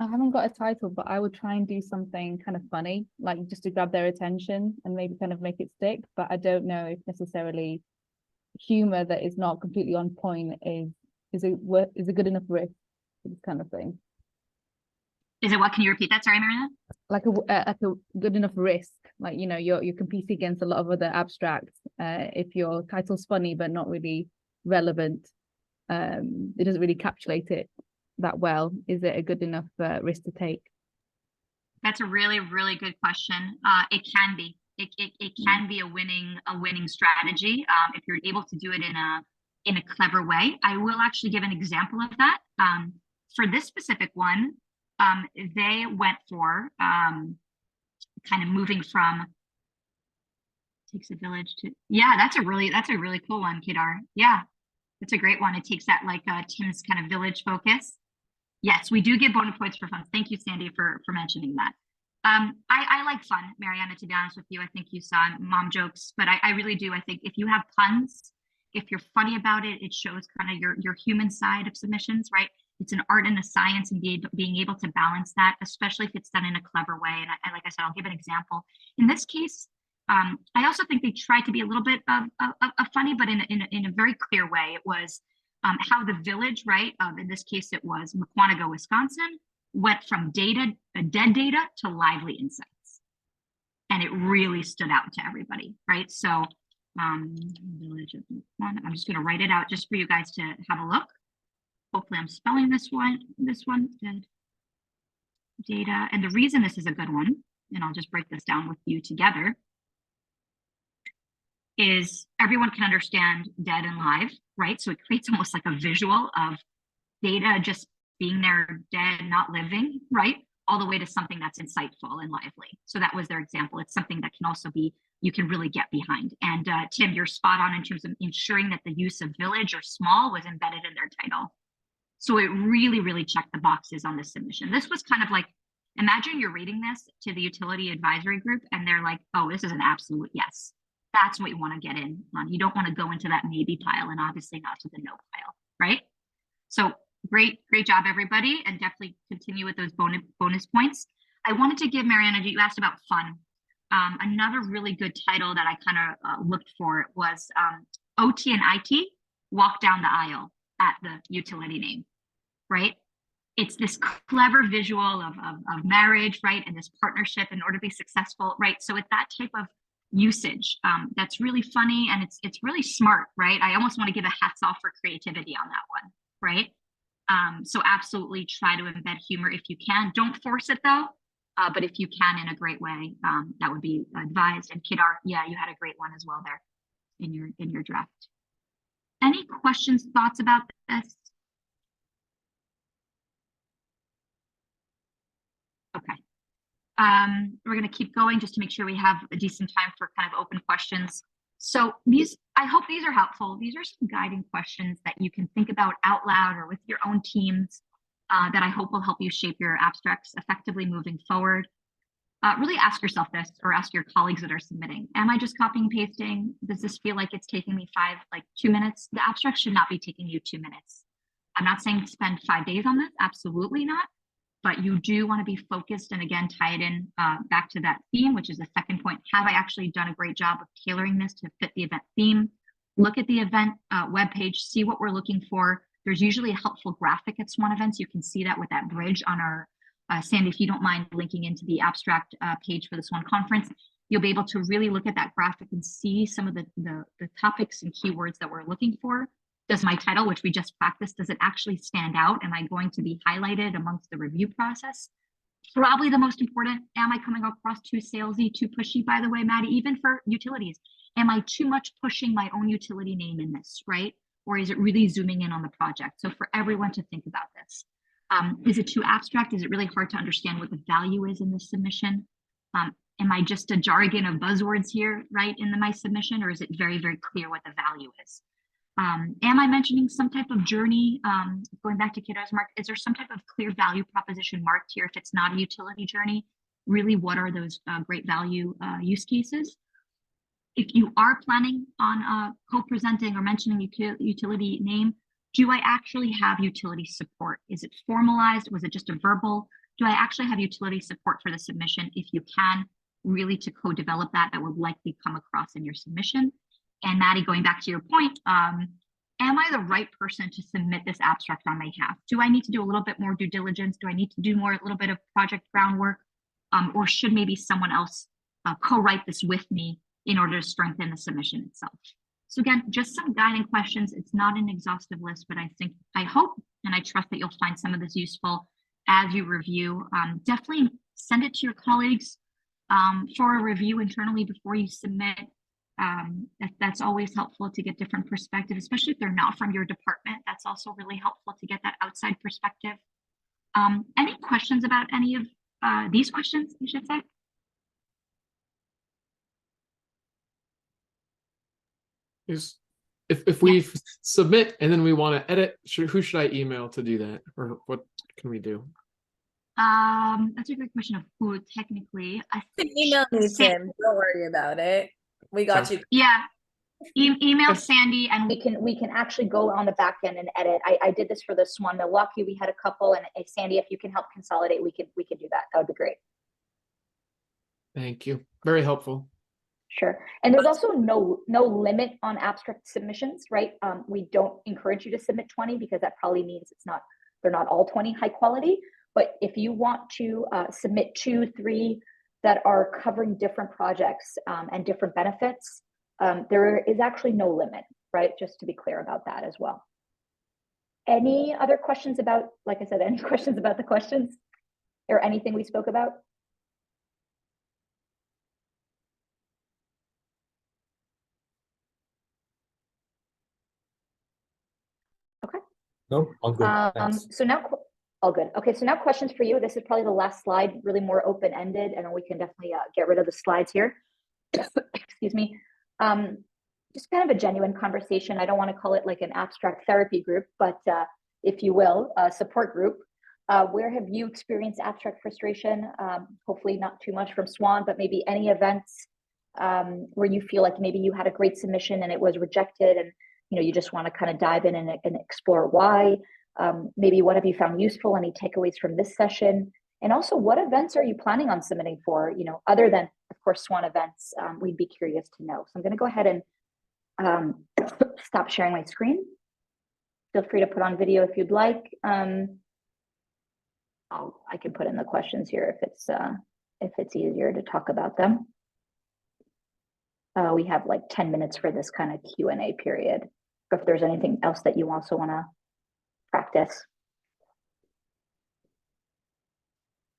I haven't got a title, but I would try and do something kind of funny, like just to grab their attention and maybe kind of make it stick. But I don't know if necessarily humor that is not completely on point is a good enough risk for this kind of thing. Is it what? Can you repeat that? Sorry, Marina. Like a good enough risk, like, you know, you're competing against a lot of other abstracts. If your title's funny but not really relevant, it doesn't really encapsulate it that well. Is it a good enough risk to take? That's a really, really good question. It can be. It can be a winning strategy if you're able to do it in a clever way. I will actually give an example of that. For this specific one, they went for kind of moving from Takes a village to, yeah, that's a really cool one, Kedar. Yeah, it's a great one. It takes that like Tim's kind of village focus. Yes, we do give bonus points for fun. Thank you, Sandy, for mentioning that. I like fun, Mariana, to be honest with you. I think you saw mom jokes, but I really do. I think if you have puns, if you're funny about it, it shows kind of your human side of submissions, right? It's an art and a science, and being able to balance that, especially if it's done in a clever way. And like I said, I'll give an example. In this case, I also think they tried to be a little bit of funny, but in a very clear way. It was how the village, right? In this case, it was Mukwonago, Wisconsin, went from dead data to lively insights, and it really stood out to everybody, right? So, village of Mukwonago. I'm just going to write it out just for you guys to have a look. Hopefully, I'm spelling this one. Dead data, and the reason this is a good one, and I'll just break this down with you together, is everyone can understand dead and live, right? So it creates almost like a visual of data just being there, dead, not living, right? All the way to something that's insightful and lively. So that was their example. It's something that can also be, you can really get behind. And Tim, you're spot on in terms of ensuring that the use of village or small was embedded in their title. So it really, really checked the boxes on this submission. This was kind of like, imagine you're reading this to the utility advisory group and they're like, oh, this is an absolute yes. That's what you want to get in on. You don't want to go into that maybe pile, and obviously not to the no pile, right? So great job, everybody, and definitely continue with those bonus points. I wanted to give Mariana, you asked about fun. Another really good title that I kind of looked for was OT and IT walk down the aisle at the utility name, right? It's this clever visual of marriage, right? And this partnership in order to be successful, right? So it's that type of usage that's really funny, and it's really smart, right? I almost want to give a hats off for creativity on that one, right? So absolutely try to embed humor if you can. Don't force it though, but if you can in a great way, that would be advised. And Kedar, yeah, you had a great one as well there in your draft. Any questions, thoughts about this? Okay. We're going to keep going just to make sure we have a decent time for kind of open questions. So I hope these are helpful. These are some guiding questions that you can think about out loud or with your own teams that I hope will help you shape your abstracts effectively moving forward. Really ask yourself this, or ask your colleagues that are submitting. Am I just copying and pasting? Does this feel like it's taking me 2 minutes? The abstract should not be taking you 2 minutes. I'm not saying spend 5 days on this, absolutely not. But you do want to be focused, and again, tie it in back to that theme, which is the second point. Have I actually done a great job of tailoring this to fit the event theme? Look at the event webpage, see what we're looking for. There's usually a helpful graphic at Swan Events. You can see that with that bridge on our, Sandy, if you don't mind linking into the abstract page for the Swan Conference, you'll be able to really look at that graphic and see some of the topics and keywords that we're looking for. Does my title, which we just practiced, does it actually stand out? Am I going to be highlighted amongst the review process? Probably the most important, am I coming across too salesy, too pushy, by the way, Maddie, even for utilities? Am I too much pushing my own utility name in this, right? Or is it really zooming in on the project? So for everyone to think about this. Is it too abstract? Is it really hard to understand what the value is in this submission? Am I just a jargon of buzzwords here, right, in my submission? Or is it very, very clear what the value is? Am I mentioning some type of journey? Going back to Kedar's mark, is there some type of clear value proposition marked here if it's not a utility journey? Really, what are those great value use cases? If you are planning on co-presenting or mentioning utility name, do I actually have utility support? Is it formalized? Was it just a verbal? Do I actually have utility support for the submission? If you can, really to co-develop that would likely come across in your submission. And Maddie, going back to your point, am I the right person to submit this abstract on my behalf? Do I need to do a little bit more due diligence? Do I need to do a little bit of project groundwork? Or should maybe someone else co-write this with me in order to strengthen the submission itself? So again, just some guiding questions. It's not an exhaustive list, but I hope, and I trust that you'll find some of this useful as you review. Definitely send it to your colleagues for a review internally before you submit. That's always helpful to get different perspective, especially if they're not from your department. That's also really helpful to get that outside perspective. Any questions about any of these questions, I should say? If we submit and then we want to edit, who should I email to do that, or what can we do? That's a great question of who technically. I think Email me, Tim. Don't worry about it. We got you. Yeah. Email Sandy and we can actually go on the back end and edit. I did this for the Swan Milwaukee. We had a couple, and Sandy, if you can help consolidate, we could do that. That would be great. Thank you. Very helpful. Sure. And there's also no limit on abstract submissions, right? We don't encourage you to submit 20 because that probably means they're not all 20 high quality. But if you want to submit 2, 3 that are covering different projects and different benefits, there is actually no limit, right? Just to be clear about that as well. Any other questions about, like I said, any questions about the questions or anything we spoke about? Okay. No, all good. Thanks. So now, all good. Okay, so now questions for you. This is probably the last slide, really more open-ended, and then we can definitely get rid of the slides here. Excuse me. Just kind of a genuine conversation. I don't want to call it like an abstract therapy group, but if you will, a support group. Where have you experienced abstract frustration? Hopefully not too much from Swan, but maybe any events where you feel like maybe you had a great submission and it was rejected, and you just want to kind of dive in and explore why. Maybe what have you found useful? Any takeaways from this session? And also, what events are you planning on submitting for? Other than, of course, Swan events, we'd be curious to know. So I'm going to go ahead and stop sharing my screen. Feel free to put on video if you'd like. I can put in the questions here if it's easier to talk about them. We have like 10 minutes for this kind of Q&A period. If there's anything else that you also want to practice.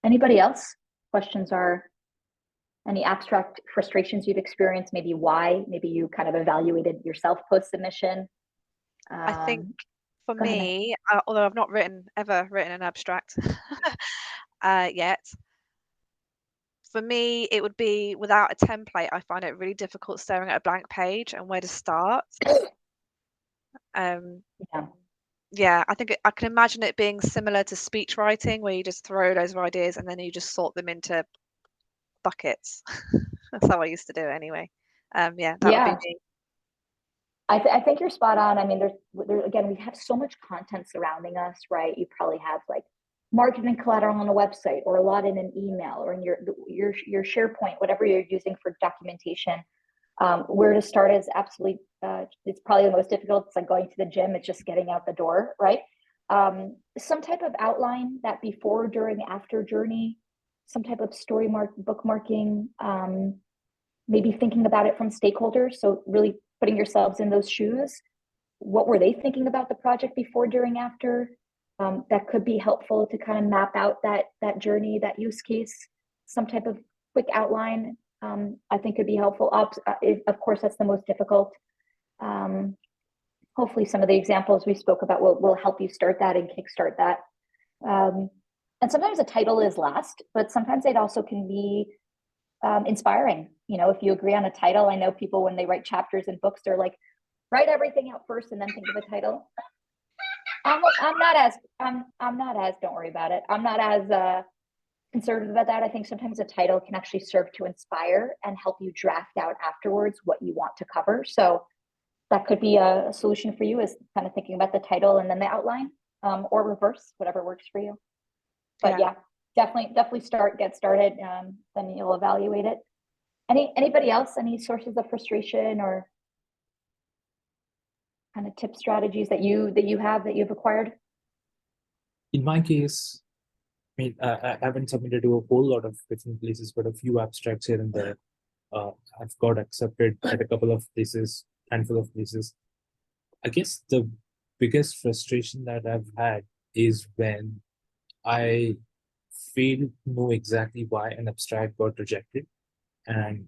Anybody else? Questions are any abstract frustrations you've experienced, maybe why, maybe you kind of evaluated yourself post-submission. I think for me, although I've not ever written an abstract yet, for me, it would be without a template. I find it really difficult staring at a blank page and where to start. Yeah, I think I can imagine it being similar to speech writing, where you just throw loads of ideas and then you just sort them into buckets. That's how I used to do it anyway. Yeah, that would be me. I think you're spot on. I mean, there's again, we have so much content surrounding us, right? You probably have like marketing collateral on a website, or a lot in an email, or in your SharePoint, whatever you're using for documentation. Where to start is absolutely, it's probably the most difficult. It's like going to the gym. It's just getting out the door, right? Some type of outline, that before, during, after journey, some type of story bookmarking, maybe thinking about it from stakeholders. So really putting yourselves in those shoes. What were they thinking about the project before, during, after? That could be helpful to kind of map out that journey, that use case. Some type of quick outline, I think could be helpful. Of course, that's the most difficult. Hopefully some of the examples we spoke about will help you start that and kickstart that. And sometimes the title is last, but sometimes it also can be inspiring. If you agree on a title, I know people, when they write chapters in books, they're like, write everything out first and then think of a title. I'm not as, don't worry about it. I'm not as conservative about that. I think sometimes a title can actually serve to inspire and help you draft out afterwards what you want to cover. So that could be a solution for you, is kind of thinking about the title and then the outline, or reverse, whatever works for you. But yeah, definitely get started. Then you'll evaluate it. Anybody else, any sources of frustration or kind of tip strategies that you've acquired? In my case, I mean, I haven't submitted to a whole lot of different places, but a few abstracts here and there. I've got accepted at a couple of places, handful of places. I guess the biggest frustration that I've had is when I fail to know exactly why an abstract got rejected. And,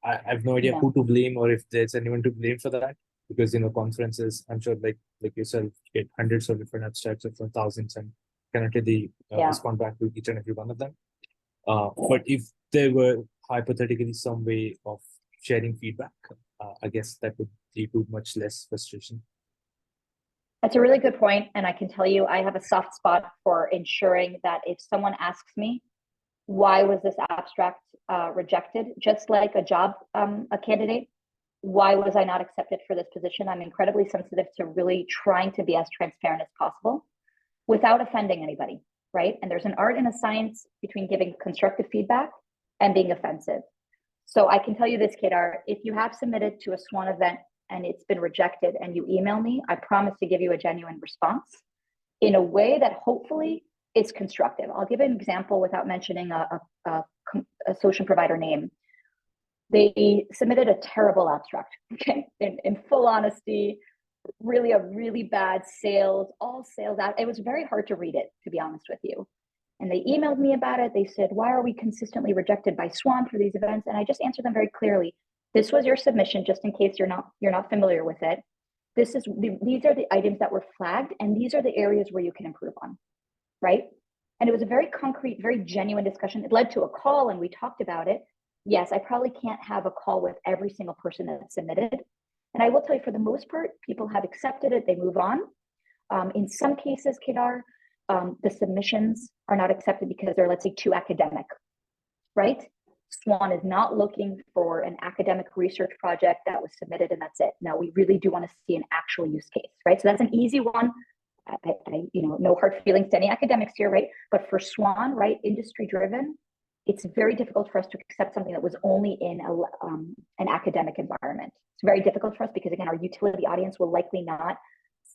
I have no idea who to blame, or if there's anyone to blame for that. Because, conferences, I'm sure like yourself, get hundreds of different abstracts or for thousands, and currently they respond back to each and every one of them. But if there were hypothetically some way of sharing feedback, I guess that would lead to much less frustration. That's a really good point, and I can tell you I have a soft spot for ensuring that if someone asks me, why was this abstract rejected, just like a job, a candidate, why was I not accepted for this position? I'm incredibly sensitive to really trying to be as transparent as possible without offending anybody, right? And there's an art and a science between giving constructive feedback and being offensive. So I can tell you this, Kedar, if you have submitted to a SWAN event and it's been rejected and you email me, I promise to give you a genuine response in a way that hopefully is constructive. I'll give an example without mentioning a solution provider name. They submitted a terrible abstract, okay? In full honesty, really a really bad sales, all sales out. It was very hard to read it, to be honest with you. And they emailed me about it. They said, why are we consistently rejected by SWAN for these events? And I just answered them very clearly. This was your submission, just in case you're not familiar with it. These are the items that were flagged, and these are the areas where you can improve on, right? And it was a very concrete, very genuine discussion. It led to a call, and we talked about it. Yes, I probably can't have a call with every single person that submitted. And I will tell you, for the most part, people have accepted it. They move on. In some cases, Kedar, the submissions are not accepted because they're, let's say, too academic, right? SWAN is not looking for an academic research project that was submitted and that's it. No, we really do want to see an actual use case, right? So that's an easy one. No hard feelings to any academics here, right? But for SWAN, right, industry driven, it's very difficult for us to accept something that was only in an academic environment. It's very difficult for us because, again, our utility audience will likely not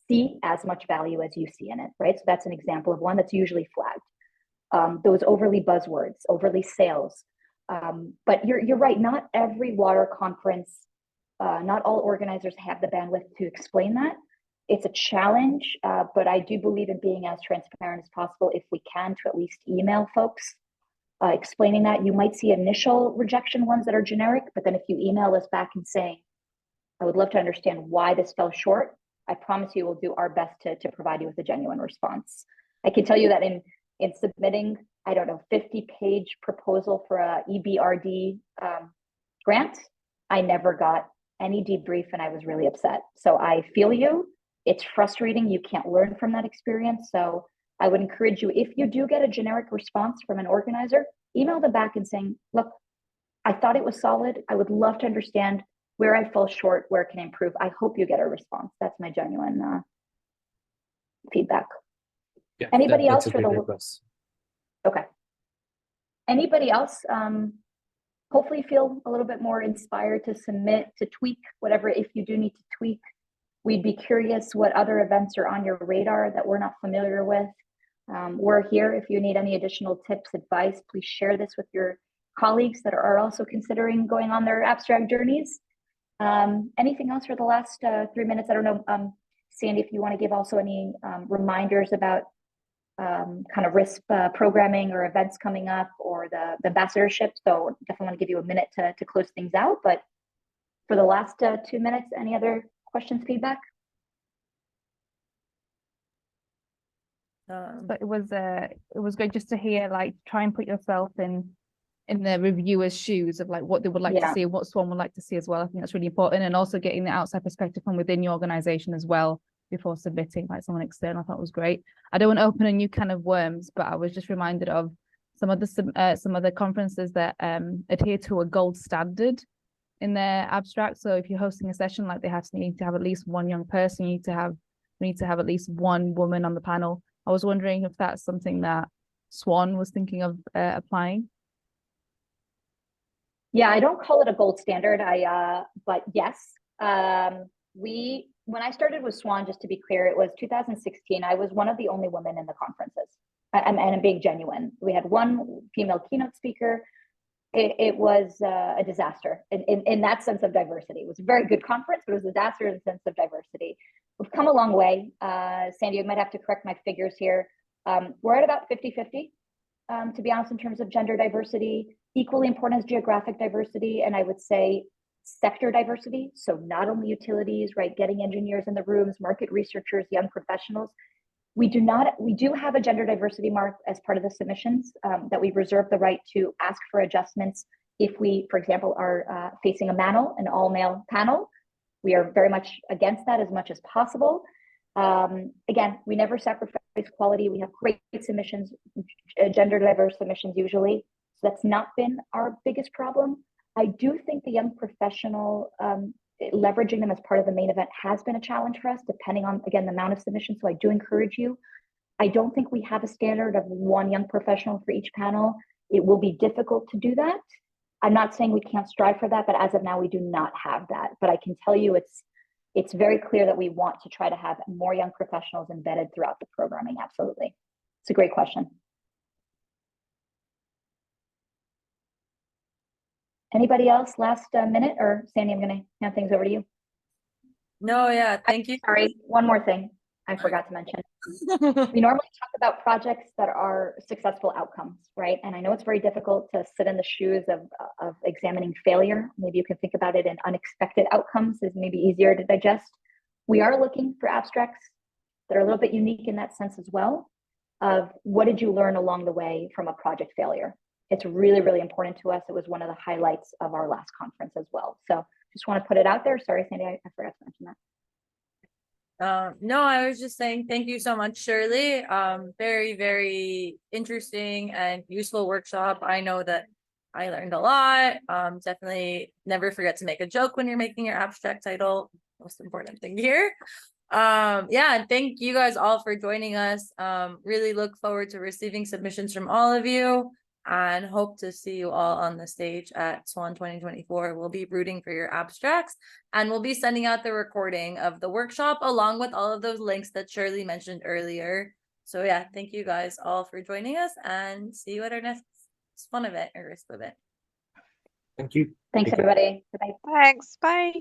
see as much value as you see in it, right? So that's an example of one that's usually flagged. Those overly buzzwords, overly sales. But you're right, not every water conference, not all organizers have the bandwidth to explain that. It's a challenge, but I do believe in being as transparent as possible if we can, to at least email folks explaining that. You might see initial rejection ones that are generic, but then if you email us back and saying, I would love to understand why this fell short, I promise you we'll do our best to provide you with a genuine response. I can tell you that in submitting, 50-page proposal for a EBRD grant, I never got any debrief and I was really upset. So I feel you. It's frustrating. You can't learn from that experience. So I would encourage you, if you do get a generic response from an organizer, email them back and saying, look, I thought it was solid. I would love to understand where I fell short, where it can improve. I hope you get a response. That's my genuine feedback. Yeah, Anybody else that's for a the great advice. Okay. Anybody else hopefully feel a little bit more inspired to submit, to tweak, whatever, if you do need to tweak. We'd be curious what other events are on your radar that we're not familiar with. We're here if you need any additional tips, advice, please share this with your colleagues that are also considering going on their abstract journeys. Anything else for the last 3 minutes? I don't know, Sandy, if you want to give also any reminders about kind of RiSWP programming or events coming up or the ambassadorship. So definitely want to give you a minute to close things out. But for the last 2 minutes, any other questions, feedback? But it was good just to hear, like, try and put yourself in the reviewer's shoes of like what they would like to see and what SWAN would like to see as well. I think that's really important, and also getting the outside perspective from within your organization as well before submitting, like someone external. I thought was great. I don't want to open a new can of worms, but I was just reminded of some of the conferences that adhere to a gold standard in their abstract. So if you're hosting a session, like need to have at least one young person, you need to have at least one woman on the panel. I was wondering if that's something that SWAN was thinking of applying. Yeah, I don't call it a gold standard. But yes, when I started with SWAN, just to be clear, it was 2016. I was one of the only women in the conferences, and I'm being genuine. We had one female keynote speaker. It was a disaster in that sense of diversity. It was a very good conference, but it was a disaster in the sense of diversity. We've come a long way. Sandy, you might have to correct my figures here. We're at about 50-50, to be honest, in terms of gender diversity. Equally important is geographic diversity, and I would say sector diversity. So not only utilities, right, getting engineers in the rooms, market researchers, young professionals. We do have a gender diversity mark as part of the submissions that we reserve the right to ask for adjustments If we, for example, are facing a panel, an all-male panel, we are very much against that as much as possible. Again, we never sacrifice quality. We have great submissions, gender diverse submissions usually. So that's not been our biggest problem. I do think the young professional, leveraging them as part of the main event has been a challenge for us, depending on, again, the amount of submissions. So I do encourage you. I don't think we have a standard of one young professional for each panel. It will be difficult to do that. I'm not saying we can't strive for that, but as of now, we do not have that. But I can tell you it's very clear that we want to try to have more young professionals embedded throughout the programming. Absolutely. It's a great question. Anybody else last minute, or Sandy, I'm going to hand things over to you. No, yeah, thank you. Sorry, one more thing I forgot to mention. We normally talk about projects that are successful outcomes, right? And I know it's very difficult to sit in the shoes of examining failure. Maybe you can think about it in unexpected outcomes is maybe easier to digest. We are looking for abstracts that are a little bit unique in that sense as well, of what did you learn along the way from a project failure? It's really, really important to us. It was one of the highlights of our last conference as well. So just want to put it out there. Sorry, Sandy, I forgot to mention that. No, I was just saying thank you so much, Shirley. Very, very interesting and useful workshop. I know that I learned a lot. Definitely never forget to make a joke when you're making your abstract title. Most important thing here. Yeah, and thank you guys all for joining us. Really look forward to receiving submissions from all of you, and hope to see you all on the stage at SWAN 2024. We'll be rooting for your abstracts, and we'll be sending out the recording of the workshop along with all of those links that Shirley mentioned earlier. So yeah, thank you guys all for joining us, and see you at our next SWAN event or RiSWP event. Thank you. Thanks, everybody. Bye-bye. Thanks. Bye.